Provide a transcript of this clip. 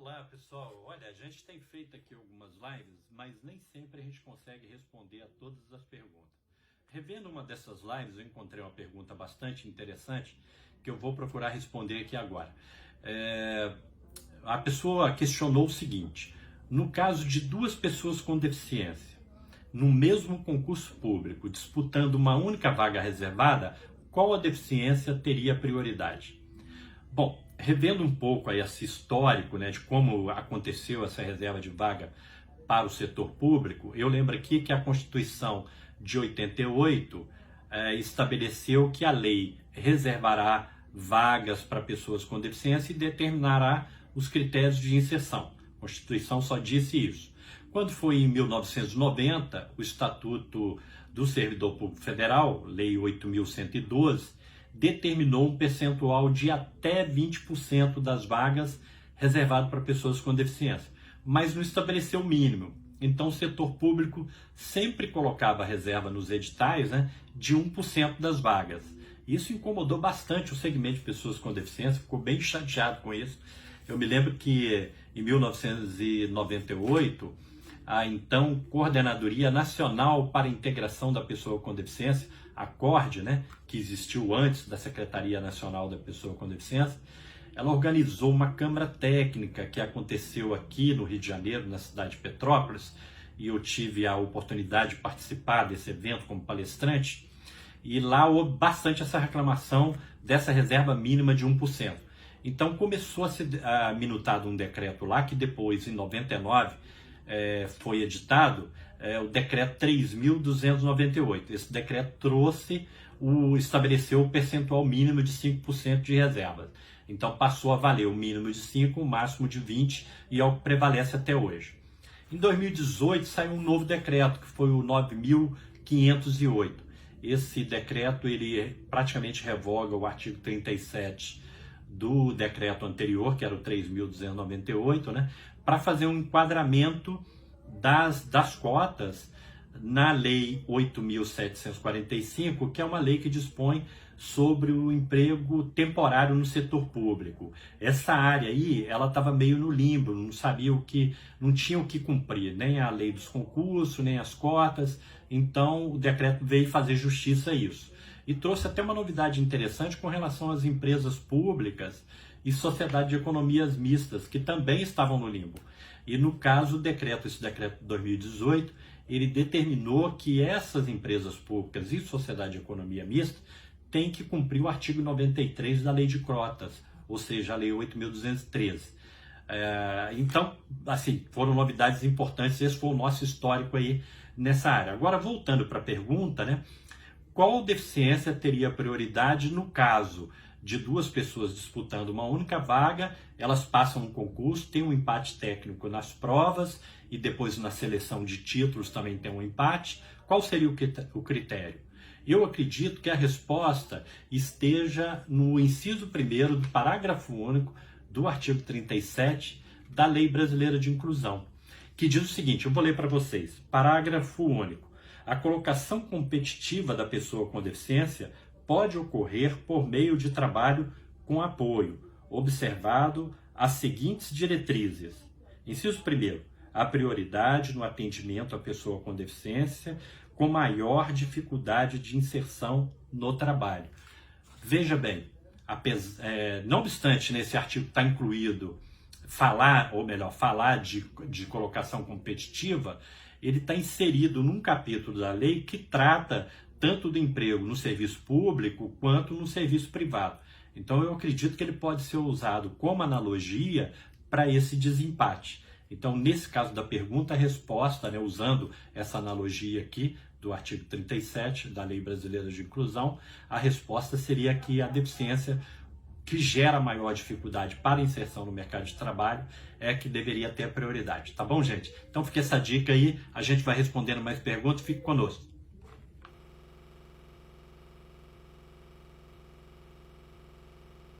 Olá, pessoal. Olha, a gente tem feito aqui algumas lives, mas nem sempre a gente consegue responder a todas as perguntas. Revendo uma dessas lives, eu encontrei uma pergunta bastante interessante que eu vou procurar responder aqui agora. A pessoa questionou o seguinte: no caso de duas pessoas com deficiência, no mesmo concurso público, disputando uma única vaga reservada, qual a deficiência teria prioridade? Bom, revendo um pouco aí esse histórico, né, de como aconteceu essa reserva de vaga para o setor público, eu lembro aqui que a Constituição de 88 estabeleceu que a lei reservará vagas para pessoas com deficiência e determinará os critérios de inserção. A Constituição só disse isso. Quando foi em 1990, o Estatuto do Servidor Público Federal, Lei 8.112, determinou um percentual de até 20% das vagas reservado para pessoas com deficiência, mas não estabeleceu o mínimo. Então o setor público sempre colocava reserva nos editais, né, de 1% das vagas. Isso incomodou bastante o segmento de pessoas com deficiência, ficou bem chateado com isso. Eu me lembro que em 1998, a então Coordenadoria Nacional para a Integração da Pessoa com Deficiência, a CORD, né, que existiu antes da Secretaria Nacional da Pessoa com Deficiência, ela organizou uma câmara técnica que aconteceu aqui no Rio de Janeiro, na cidade de Petrópolis, e eu tive a oportunidade de participar desse evento como palestrante, e lá houve bastante essa reclamação dessa reserva mínima de 1%. Então começou a ser minutado um decreto lá, que depois, em 99, foi editado o decreto 3.298. Esse decreto estabeleceu o percentual mínimo de 5% de reservas. Então passou a valer o mínimo de 5%, o máximo de 20%, e é o que prevalece até hoje. Em 2018 saiu um novo decreto, que foi o 9.508. Esse decreto ele praticamente revoga o artigo 37 do decreto anterior, que era o 3.298, né, para fazer um enquadramento das cotas na Lei 8.745, que é uma lei que dispõe sobre o emprego temporário no setor público. Essa área aí, ela estava meio no limbo, não sabia não tinha o que cumprir, nem a lei dos concursos, nem as cotas. Então o decreto veio fazer justiça a isso. E trouxe até uma novidade interessante com relação às empresas públicas e sociedade de economias mistas, que também estavam no limbo. E no caso, esse decreto de 2018, ele determinou que essas empresas públicas e sociedade de economia mista têm que cumprir o artigo 93 da Lei de Cotas, ou seja, a Lei 8.213. Então, assim, foram novidades importantes, esse foi o nosso histórico aí nessa área. Agora, voltando para a pergunta, né? Qual deficiência teria prioridade no caso de duas pessoas disputando uma única vaga? Elas passam um concurso, tem um empate técnico nas provas e depois na seleção de títulos também tem um empate. Qual seria o critério? Eu acredito que a resposta esteja no inciso 1º do parágrafo único do artigo 37 da Lei Brasileira de Inclusão, que diz o seguinte, eu vou ler para vocês, parágrafo único. A colocação competitiva da pessoa com deficiência pode ocorrer por meio de trabalho com apoio, observado as seguintes diretrizes. Inciso 1º, a prioridade no atendimento à pessoa com deficiência com maior dificuldade de inserção no trabalho. Veja bem, não obstante nesse artigo está incluído falar de colocação competitiva, ele está inserido num capítulo da lei que trata tanto do emprego no serviço público quanto no serviço privado. Então eu acredito que ele pode ser usado como analogia para esse desempate. Então, nesse caso da pergunta, a resposta, né, usando essa analogia aqui do artigo 37 da Lei Brasileira de Inclusão, a resposta seria que a deficiência que gera maior dificuldade para a inserção no mercado de trabalho é que deveria ter a prioridade. Tá bom, gente? Então fica essa dica aí, a gente vai respondendo mais perguntas, fique conosco.